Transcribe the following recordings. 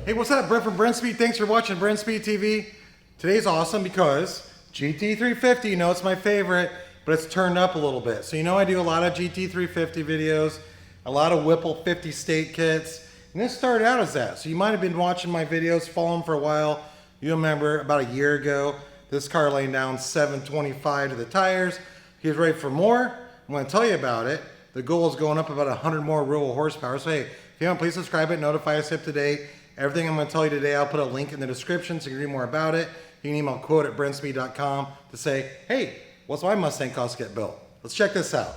Hey, what's up? Brett from Brenspeed. Thanks for watching Brenspeed TV. Today's awesome because GT350, you know it's my favorite, but it's turned up a little bit. So you know I do a lot of GT350 videos, a lot of Whipple 50 state kits, and this started out as that. So you might have been watching my videos, following for a while. You remember about a year ago, this car laying down 725 to the tires. He was ready for more. I'm going to tell you about it. The goal is going up about 100 more real horsepower. So hey, if you haven't, please subscribe it, notify us up to date. Everything I'm going to tell you today, I'll put a link in the description so you can read more about it. You can email quote at brenspeed.com to say, hey, what's my Mustang cost to get built? Let's check this out.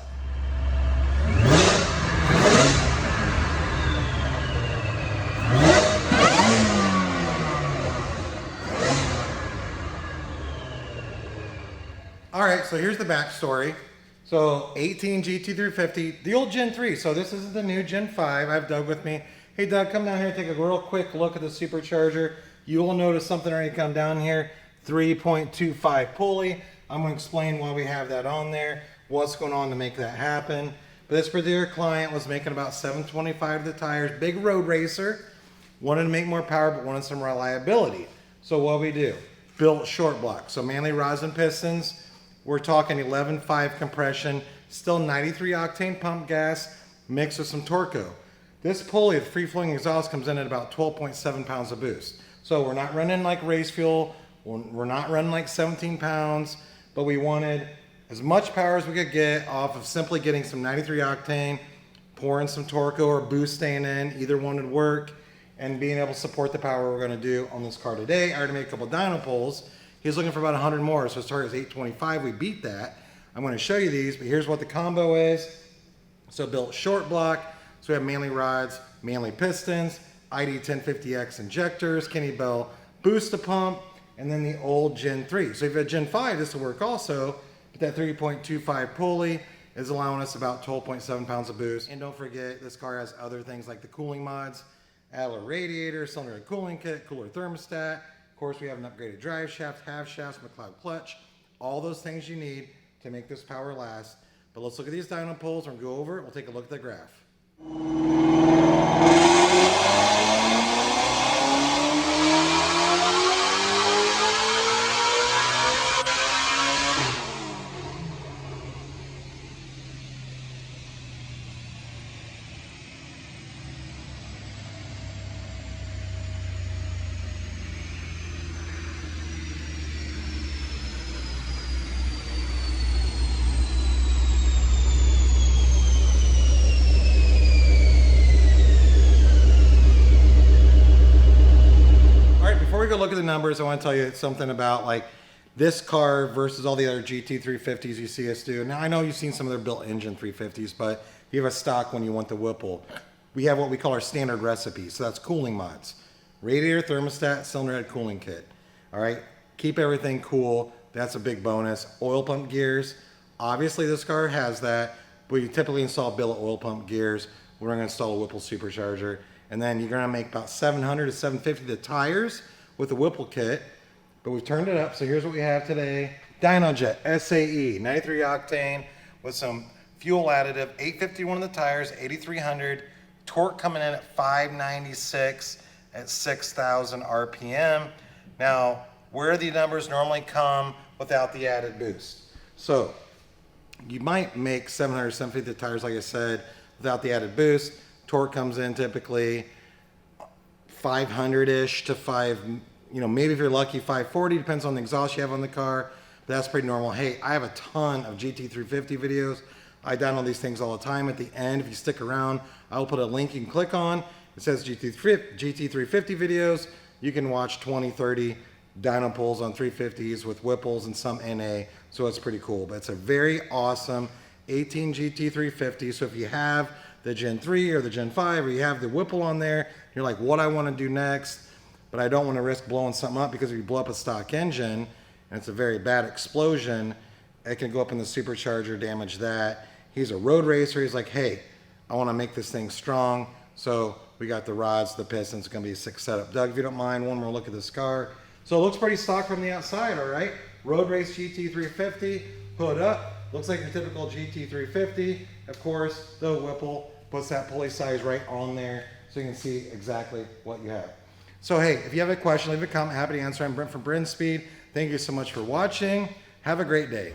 All right, so here's the backstory. So 18 GT350, the old Gen 3. So this isn't the new Gen 5. I have Doug with me. Hey Doug, come down here and take a real quick look at the supercharger. You will notice something already come down here. 3.25 pulley. I'm going to explain why we have that on there, what's going on to make that happen. But this particular client was making about 725 to the tires, big road racer, wanted to make more power but wanted some reliability. So what we do? Built short block. So mainly rods and pistons. We're talking 11.5 compression, still 93 octane pump gas, mixed with some Torco. This pulley, the free-flowing exhaust, comes in at about 12.7 pounds of boost. So we're not running like race fuel, we're not running like 17 pounds, but we wanted as much power as we could get off of simply getting some 93 octane, pouring some Torco or boosting in, either one would work, and being able to support the power we're gonna do on this car today. I already made a couple Dyno pulls. He's looking for about 100 more, so his target is 825. We beat that. I'm going to show you these, but here's what the combo is. So built short block. So we have mainly rods, mainly pistons, ID 1050X injectors, Kenny Bell booster pump, and then the old Gen 3. So if you have Gen 5, this will work also, but that 3.25 pulley is allowing us about 12.7 pounds of boost. And don't forget, this car has other things like the cooling mods, Adler radiator, cylinder and cooling kit, cooler thermostat. Of course, we have an upgraded drive shaft, half shafts, McLeod clutch, all those things you need to make this power last. But let's look at these dyno pulls and go over it. We'll take a look at the graph. Before we go look at the numbers, I want to tell you something about like this car versus all the other GT350s you see us do. Now I know you've seen some of their built engine 350s, but if you have a stock one you want the Whipple, we have what we call our standard recipe. So that's cooling mods, radiator, thermostat, cylinder head cooling kit. All right, keep everything cool. That's a big bonus. Oil pump gears. Obviously this car has that, but you typically install billet oil pump gears. We're going to install a Whipple Supercharger, and then you're going to make about 700 to 750 the tires with the Whipple kit, but we've turned it up. So here's what we have today. DynoJet SAE, 93 octane with some fuel additive, 851 on the tires, 8,300, torque coming in at 596 at 6,000 RPM. Now, where the numbers normally come without the added boost. So you might make 700, 750 the tires, like I said, without the added boost. Torque comes in typically 500-ish to 5, you know, maybe if you're lucky 540, depends on the exhaust you have on the car, but that's pretty normal. Hey, I have a ton of GT350 videos. I download these things all the time. At the end, if you stick around, I'll put a link you can click on. It says GT350 videos. You can watch 20, 30 dyno pulls on 350s with Whipples and some NA, so it's pretty cool. But it's a very awesome 18 GT350. So if you have the Gen 3 or the Gen 5, or you have the Whipple on there, you're like, what I want to do next, but I don't want to risk blowing something up, because if you blow up a stock engine and it's a very bad explosion, it can go up in the supercharger, damage that. He's a road racer. He's like, hey, I want to make this thing strong. So we got the rods, the pistons. It's going to be a sick setup. Doug, if you don't mind, one more look at this car. So it looks pretty stock from the outside, all right? Road race GT350, hood up. Looks like your typical GT350. Of course, the Whipple puts that pulley size right on there so you can see exactly what you have. So hey, if you have a question, leave a comment. Happy to answer. I'm Brent from Brenspeed. Thank you so much for watching. Have a great day.